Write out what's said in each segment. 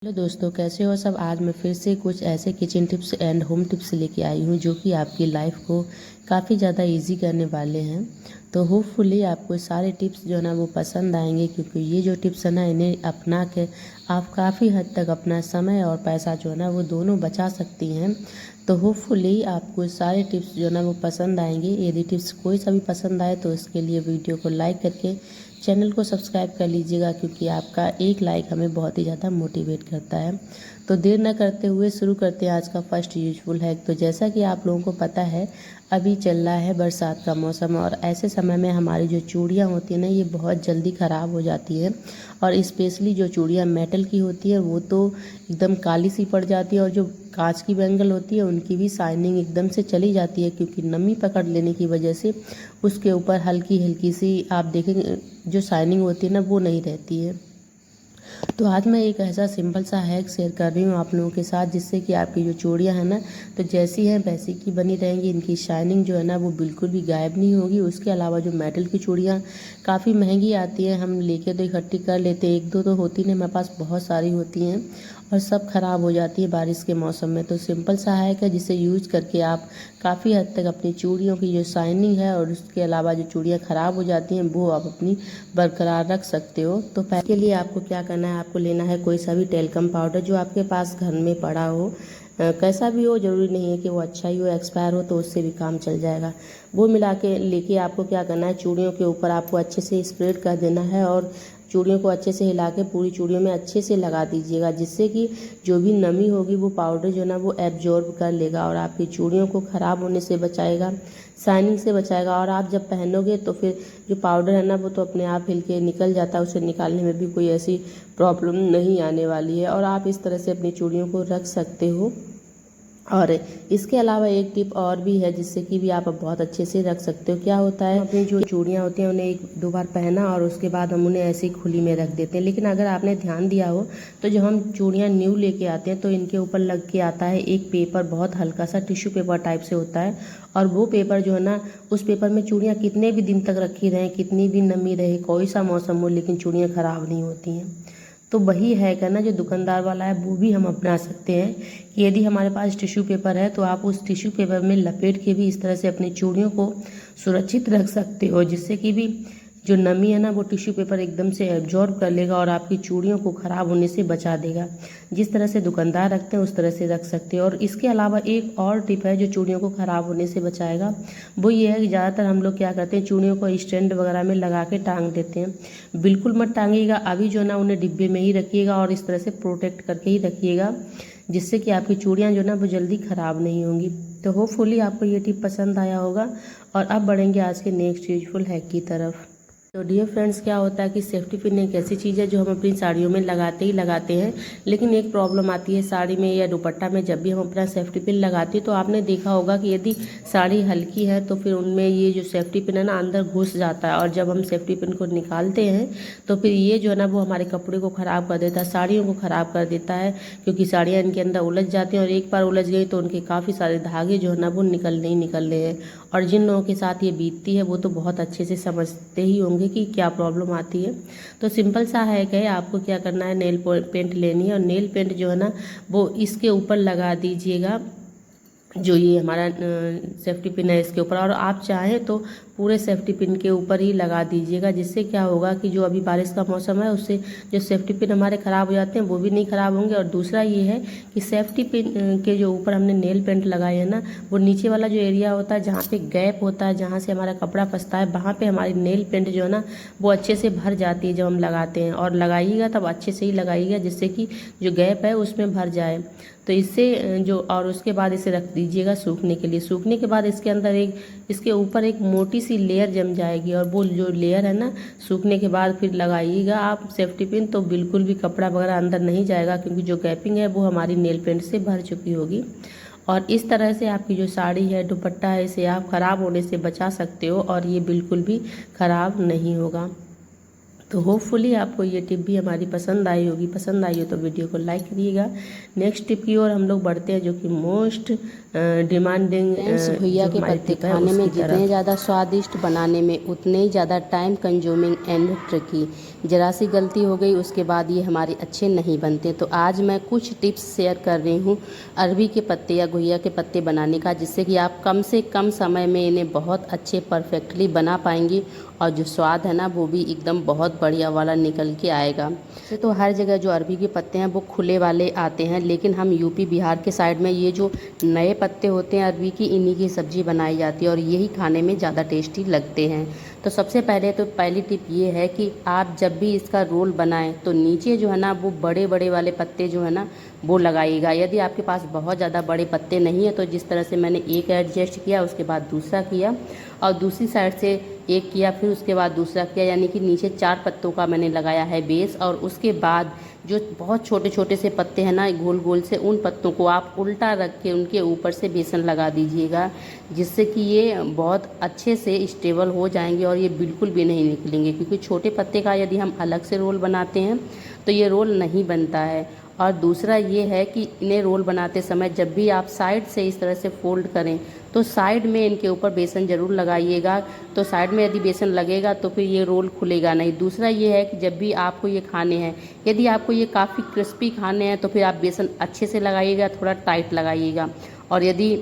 Hello दोस्तों, कैसे हो सब। आज मैं फिर से कुछ ऐसे kitchen tips and home tips लेके आई हूँ जो कि आपकी लाइफ को काफ़ी ज़्यादा इजी करने वाले हैं। तो होपफुली आपको सारे टिप्स जो है ना वो पसंद आएंगे, क्योंकि ये जो टिप्स है ना इन्हें अपना के आप काफ़ी हद तक अपना समय और पैसा जो है ना वो दोनों बचा सकती हैं। तो होपफुली आपको सारे टिप्स जो है ना वो पसंद आएंगे। यदि टिप्स कोई सा भी पसंद आए तो इसके लिए वीडियो को लाइक करके चैनल को सब्सक्राइब कर लीजिएगा, क्योंकि आपका एक लाइक हमें बहुत ही ज़्यादा मोटिवेट करता है। तो देर न करते हुए शुरू करते हैं आज का फर्स्ट यूजफुल हैक। तो जैसा कि आप लोगों को पता है, अभी चल रहा है बरसात का मौसम, और ऐसे समय में हमारी जो चूड़ियाँ होती हैं ना ये बहुत जल्दी ख़राब हो जाती हैं। और स्पेशली जो चूड़ियाँ मेटल की होती है वो तो एकदम काली सी पड़ जाती है, और जो कांच की बैंगल होती है उनकी भी शाइनिंग एकदम से चली जाती है, क्योंकि नमी पकड़ लेने की वजह से उसके ऊपर हल्की हल्की सी आप देखेंगे जो शाइनिंग होती है ना वो नहीं रहती है। तो आज मैं एक ऐसा सिंपल सा हैक शेयर कर रही हूँ आप लोगों के साथ, जिससे कि आपकी जो चूड़ियाँ हैं ना तो जैसी हैं वैसी की बनी रहेंगी। इनकी शाइनिंग जो है ना वो बिल्कुल भी गायब नहीं होगी। उसके अलावा जो मेटल की चूड़ियाँ काफ़ी महंगी आती हैं, हम लेके तो इकट्ठी कर लेते हैं, एक दो तो होती नहीं, मेरे पास बहुत सारी होती हैं और सब ख़राब हो जाती है बारिश के मौसम में। तो सिंपल सा हैक है जिसे यूज़ करके आप काफ़ी हद तक अपनी चूड़ियों की जो शाइनिंग है और उसके अलावा जो चूड़ियाँ ख़राब हो जाती हैं वो आप अपनी बरकरार रख सकते हो। तो पहले के लिए आपको क्या करना है, आपको लेना है कोई सा भी टेल्कम पाउडर जो आपके पास घर में पड़ा हो। कैसा भी हो, ज़रूरी नहीं है कि वो अच्छा ही हो, एक्सपायर हो तो उससे भी काम चल जाएगा। वो मिला के लेके आपको क्या करना है, चूड़ियों के ऊपर आपको अच्छे से स्प्रेड कर देना है और चूड़ियों को अच्छे से हिला के पूरी चूड़ियों में अच्छे से लगा दीजिएगा, जिससे कि जो भी नमी होगी वो पाउडर जो है ना वो एब्जॉर्ब कर लेगा और आपकी चूड़ियों को ख़राब होने से बचाएगा, शाइनिंग से बचाएगा। और आप जब पहनोगे तो फिर जो पाउडर है ना वो तो अपने आप हिल के निकल जाता है, उसे निकालने में भी कोई ऐसी प्रॉब्लम नहीं आने वाली है। और आप इस तरह से अपनी चूड़ियों को रख सकते हो। और इसके अलावा एक टिप और भी है जिससे कि भी आप बहुत अच्छे से रख सकते हो। क्या होता है, अपनी जो चूड़ियाँ होती हैं उन्हें एक दो बार पहना और उसके बाद हम उन्हें ऐसे ही खुली में रख देते हैं। लेकिन अगर आपने ध्यान दिया हो तो जब हम चूड़ियाँ न्यू लेके आते हैं तो इनके ऊपर लग के आता है एक पेपर, बहुत हल्का सा टिश्यू पेपर टाइप से होता है। और वो पेपर जो है ना, उस पेपर में चूड़ियाँ कितने भी दिन तक रखी रहें, कितनी भी नमी रहे, कोई सा मौसम हो, लेकिन चूड़ियाँ ख़राब नहीं होती हैं। तो वही है करना जो दुकानदार वाला है वो भी हम अपना सकते हैं कि यदि हमारे पास टिश्यू पेपर है तो आप उस टिश्यू पेपर में लपेट के भी इस तरह से अपनी चूड़ियों को सुरक्षित रख सकते हो, जिससे कि भी जो नमी है ना वो टिश्यू पेपर एकदम से एब्जॉर्ब कर लेगा और आपकी चूड़ियों को ख़राब होने से बचा देगा। जिस तरह से दुकानदार रखते हैं उस तरह से रख सकते हो। और इसके अलावा एक और टिप है जो चूड़ियों को ख़राब होने से बचाएगा, वो ये है कि ज़्यादातर हम लोग क्या करते हैं, चूड़ियों को स्टैंड वगैरह में लगा के टांग देते हैं। बिल्कुल मत टांगिएगा, अभी जो है ना उन्हें डिब्बे में ही रखिएगा और इस तरह से प्रोटेक्ट करके ही रखिएगा, जिससे कि आपकी चूड़ियाँ जो है ना वो जल्दी ख़राब नहीं होंगी। तो होपफुली आपको ये टिप पसंद आया होगा। और अब बढ़ेंगे आज के नेक्स्ट यूजफुल हैक की तरफ। तो डियर फ्रेंड्स, क्या होता है कि सेफ्टी पिन एक ऐसी चीज़ है जो हम अपनी साड़ियों में लगाते ही लगाते हैं, लेकिन एक प्रॉब्लम आती है साड़ी में या दुपट्टा में। जब भी हम अपना सेफ्टी पिन लगाते हैं तो आपने देखा होगा कि यदि साड़ी हल्की है तो फिर उनमें ये जो सेफ्टी पिन है ना अंदर घुस जाता है, और जब हम सेफ्टी पिन को निकालते हैं तो फिर ये जो है ना वो हमारे कपड़े को ख़राब कर देता है, साड़ियों को ख़राब कर देता है, क्योंकि साड़ियाँ इनके अंदर उलझ जाती हैं और एक बार उलझ गई तो उनके काफ़ी सारे धागे जो है ना वो निकल रहे हैं। और जिन लोगों के साथ ये बीतती है वो तो बहुत अच्छे से समझते ही होंगे कि क्या प्रॉब्लम आती है। तो सिंपल सा हैक है, आपको क्या करना है, नेल पेंट लेनी है और नेल पेंट जो है ना वो इसके ऊपर लगा दीजिएगा, जो ये हमारा सेफ्टी पिन है इसके ऊपर। और आप चाहें तो पूरे सेफ्टी पिन के ऊपर ही लगा दीजिएगा, जिससे क्या होगा कि जो अभी बारिश का मौसम है उससे जो सेफ्टी पिन हमारे ख़राब हो जाते हैं वो भी नहीं ख़राब होंगे। और दूसरा ये है कि सेफ्टी पिन के जो ऊपर हमने नेल पेंट लगाए है ना, वो नीचे वाला जो एरिया होता है जहाँ पे गैप होता है, जहाँ से हमारा कपड़ा फंसता है, वहाँ पे हमारी नेल पेंट जो है ना वो अच्छे से भर जाती है जब हम लगाते हैं। और लगाइएगा तब अच्छे से ही लगाइएगा, जिससे कि जो गैप है उसमें भर जाए। तो इससे जो, और उसके बाद इसे रख दीजिएगा सूखने के लिए। सूखने के बाद इसके अंदर इसके ऊपर एक मोटी सी लेयर जम जाएगी, और वो जो लेयर है ना सूखने के बाद फिर लगाइएगा आप सेफ्टी पिन, तो बिल्कुल भी कपड़ा वगैरह अंदर नहीं जाएगा, क्योंकि जो गैपिंग है वो हमारी नेल पेंट से भर चुकी होगी। और इस तरह से आपकी जो साड़ी है, दुपट्टा है, इसे आप ख़राब होने से बचा सकते हो और ये बिल्कुल भी ख़राब नहीं होगा। तो होपफुली आपको ये टिप भी हमारी पसंद आई होगी। पसंद आई हो तो वीडियो को लाइक करिएगा। नेक्स्ट टिप की ओर हम लोग बढ़ते हैं, जो कि मोस्ट डिमांडिंग भुइया के पत्ते खाने में जितने ज़्यादा स्वादिष्ट, बनाने में उतने ही ज़्यादा टाइम कंज्यूमिंग एंड ट्रिकी। ज़रा सी गलती हो गई उसके बाद ये हमारे अच्छे नहीं बनते। तो आज मैं कुछ टिप्स शेयर कर रही हूँ अरबी के पत्ते या घुइया के पत्ते बनाने का, जिससे कि आप कम से कम समय में इन्हें बहुत अच्छे परफेक्टली बना पाएंगी और जो स्वाद है ना वो भी एकदम बहुत बढ़िया वाला निकल के आएगा। तो हर जगह जो अरबी के पत्ते हैं वो खुले वाले आते हैं, लेकिन हम यूपी बिहार के साइड में ये जो नए पत्ते होते हैं अरबी की, इन्हीं की सब्ज़ी बनाई जाती है और यही खाने में ज़्यादा टेस्टी लगते हैं। तो सबसे पहले तो पहली टिप ये है कि आप जब भी इसका रोल बनाएं तो नीचे जो है ना वो बड़े बड़े वाले पत्ते जो है ना वो लगाइएगा। यदि आपके पास बहुत ज़्यादा बड़े पत्ते नहीं है तो जिस तरह से मैंने एक एडजस्ट किया, उसके बाद दूसरा किया और दूसरी साइड से एक किया, फिर उसके बाद दूसरा किया, यानी कि नीचे 4 पत्तों का मैंने लगाया है बेस। और उसके बाद जो बहुत छोटे छोटे से पत्ते हैं ना गोल गोल से, उन पत्तों को आप उल्टा रख के उनके ऊपर से बेसन लगा दीजिएगा, जिससे कि ये बहुत अच्छे से स्टेबल हो जाएंगे और ये बिल्कुल भी नहीं निकलेंगे। क्योंकि छोटे पत्ते का यदि हम अलग से रोल बनाते हैं तो ये रोल नहीं बनता है। और दूसरा ये है कि इन्हें रोल बनाते समय जब भी आप साइड से इस तरह से फोल्ड करें तो साइड में इनके ऊपर बेसन ज़रूर लगाइएगा। तो साइड में यदि बेसन लगेगा तो फिर ये रोल खुलेगा नहीं। दूसरा ये है कि जब भी आपको ये खाने हैं, यदि आपको ये काफ़ी क्रिस्पी खाने हैं तो फिर आप बेसन अच्छे से लगाइएगा, थोड़ा टाइट लगाइएगा। और यदि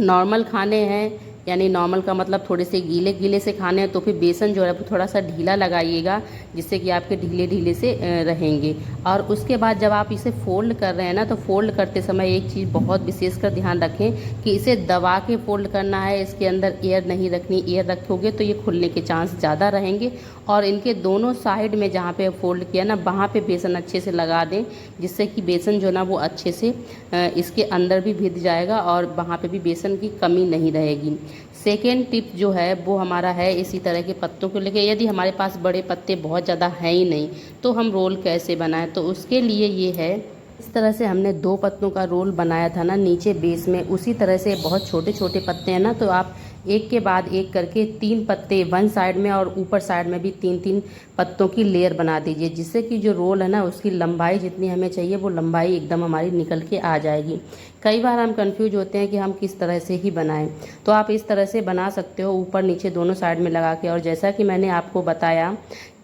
नॉर्मल खाने हैं, यानी नॉर्मल का मतलब थोड़े से गीले गीले से खाने हैं, तो फिर बेसन जो है वो थोड़ा सा ढीला लगाइएगा, जिससे कि आपके ढीले ढीले से रहेंगे। और उसके बाद जब आप इसे फोल्ड कर रहे हैं ना, तो फोल्ड करते समय एक चीज़ बहुत विशेष कर ध्यान रखें कि इसे दबा के फोल्ड करना है, इसके अंदर एयर नहीं रखनी। एयर रखोगे तो ये खुलने के चांस ज़्यादा रहेंगे। और इनके दोनों साइड में जहाँ पे फोल्ड किया ना वहाँ पे बेसन अच्छे से लगा दें, जिससे कि बेसन जो ना वो अच्छे से इसके अंदर भी भिद जाएगा और वहाँ पे भी बेसन की कमी नहीं रहेगी। सेकेंड टिप जो है वो हमारा है इसी तरह के पत्तों को लेके। यदि हमारे पास बड़े पत्ते बहुत ज़्यादा हैं ही नहीं तो हम रोल कैसे बनाएं, तो उसके लिए ये है, इस तरह से हमने 2 पत्तों का रोल बनाया था ना नीचे बेस में, उसी तरह से बहुत छोटे छोटे पत्ते हैं ना, तो आप एक के बाद एक करके 3 पत्ते वन साइड में और ऊपर साइड में भी 3-3 पत्तों की लेयर बना दीजिए, जिससे कि जो रोल है ना उसकी लंबाई जितनी हमें चाहिए वो लंबाई एकदम हमारी निकल के आ जाएगी। कई बार हम कंफ्यूज होते हैं कि हम किस तरह से ही बनाएं, तो आप इस तरह से बना सकते हो, ऊपर नीचे दोनों साइड में लगा के। और जैसा कि मैंने आपको बताया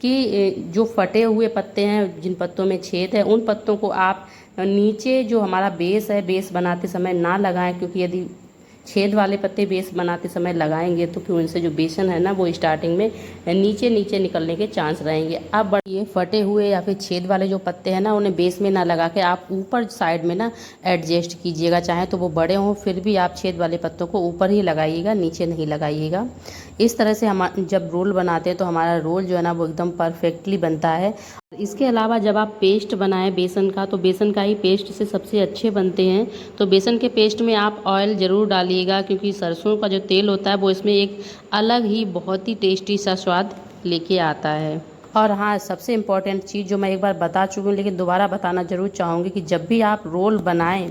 कि जो फटे हुए पत्ते हैं, जिन पत्तों में छेद है, उन पत्तों को आप नीचे जो हमारा बेस है, बेस बनाते समय ना लगाएं, क्योंकि यदि छेद वाले पत्ते बेस बनाते समय लगाएंगे तो फिर उनसे जो बेसन है ना वो स्टार्टिंग में नीचे नीचे निकलने के चांस रहेंगे। अब ये फटे हुए या फिर छेद वाले जो पत्ते हैं ना उन्हें बेस में ना लगा के आप ऊपर साइड में ना एडजस्ट कीजिएगा। चाहे तो वो बड़े हों फिर भी आप छेद वाले पत्तों को ऊपर ही लगाइएगा, नीचे नहीं लगाइएगा। इस तरह से हम जब रोल बनाते हैं तो हमारा रोल जो है ना वो एकदम परफेक्टली बनता है। इसके अलावा जब आप पेस्ट बनाएं बेसन का, तो बेसन का ही पेस्ट से सबसे अच्छे बनते हैं। तो बेसन के पेस्ट में आप ऑयल ज़रूर डालिएगा, क्योंकि सरसों का जो तेल होता है वो इसमें एक अलग ही बहुत ही टेस्टी सा स्वाद लेके आता है। और हाँ, सबसे इम्पॉर्टेंट चीज़ जो मैं एक बार बता चुकी हूँ लेकिन दोबारा बताना ज़रूर चाहूँगी कि जब भी आप रोल बनाएं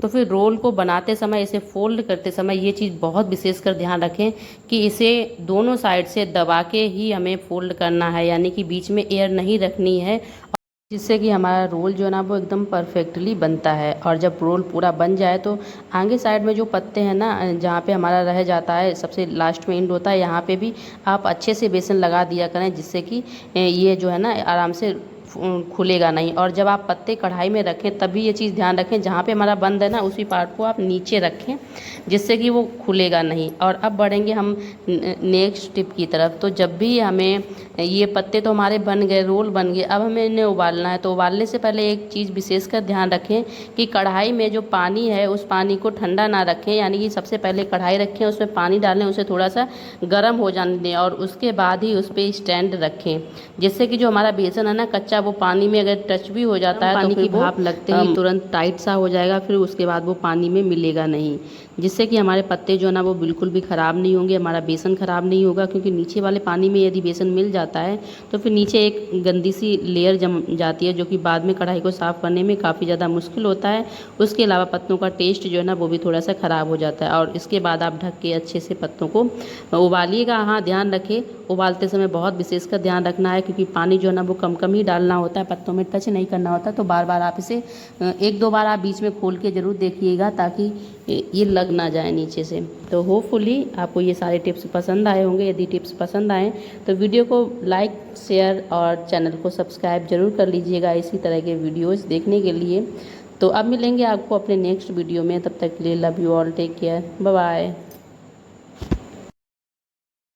तो फिर रोल को बनाते समय, इसे फोल्ड करते समय ये चीज़ बहुत विशेष कर ध्यान रखें कि इसे दोनों साइड से दबा के ही हमें फोल्ड करना है, यानी कि बीच में एयर नहीं रखनी है, जिससे कि हमारा रोल जो है ना वो एकदम परफेक्टली बनता है। और जब रोल पूरा बन जाए तो आगे साइड में जो पत्ते हैं ना, जहाँ पे हमारा रह जाता है, सबसे लास्ट में एंड होता है, यहाँ पे भी आप अच्छे से बेसन लगा दिया करें, जिससे कि ये जो है ना आराम से खुलेगा नहीं। और जब आप पत्ते कढ़ाई में रखें तभी ये चीज़ ध्यान रखें, जहाँ पे हमारा बंद है ना उसी पार्ट को आप नीचे रखें, जिससे कि वो खुलेगा नहीं। और अब बढ़ेंगे हम नेक्स्ट टिप की तरफ। तो जब भी हमें ये पत्ते तो हमारे बन गए, रोल बन गए, अब हमें इन्हें उबालना है। तो उबालने से पहले एक चीज़ विशेष कर ध्यान रखें कि कढ़ाई में जो पानी है उस पानी को ठंडा ना रखें, यानी कि सबसे पहले कढ़ाई रखें, उसमें पानी डालें, उसे थोड़ा सा गर्म हो जाने दें और उसके बाद ही उस पर स्टैंड रखें, जिससे कि जो हमारा बेसन है ना कच्चा वो पानी में अगर टच भी हो जाता है तो फिर भाप लगते ही तुरंत टाइट सा हो जाएगा, फिर उसके बाद वो पानी में मिलेगा नहीं, जिससे कि हमारे पत्ते जो है ना वो बिल्कुल भी ख़राब नहीं होंगे, हमारा बेसन ख़राब नहीं होगा। क्योंकि नीचे वाले पानी में यदि बेसन मिल जाता है तो फिर नीचे एक गंदी सी लेयर जम जाती है, जो कि बाद में कढ़ाई को साफ़ करने में काफ़ी ज़्यादा मुश्किल होता है। उसके अलावा पत्तों का टेस्ट जो है ना वो भी थोड़ा सा ख़राब हो जाता है। और इसके बाद आप ढक के अच्छे से पत्तों को उबालिएगा। हाँ, ध्यान रखें उबालते समय बहुत विशेषकर ध्यान रखना है, क्योंकि पानी जो है ना वो कम कम ही डालना होता है, पत्तों में टच नहीं करना होता। तो बार बार आप इसे 1-2 बार आप बीच में खोल के ज़रूर देखिएगा, ताकि ये लग ना जाए नीचे से। तो होपफुली आपको ये सारे टिप्स पसंद आए होंगे। यदि टिप्स पसंद आए तो वीडियो को लाइक, शेयर और चैनल को सब्सक्राइब जरूर कर लीजिएगा इसी तरह के वीडियोज़ देखने के लिए। तो अब मिलेंगे आपको अपने नेक्स्ट वीडियो में, तब तक के लिए love you all, take care, bye bye.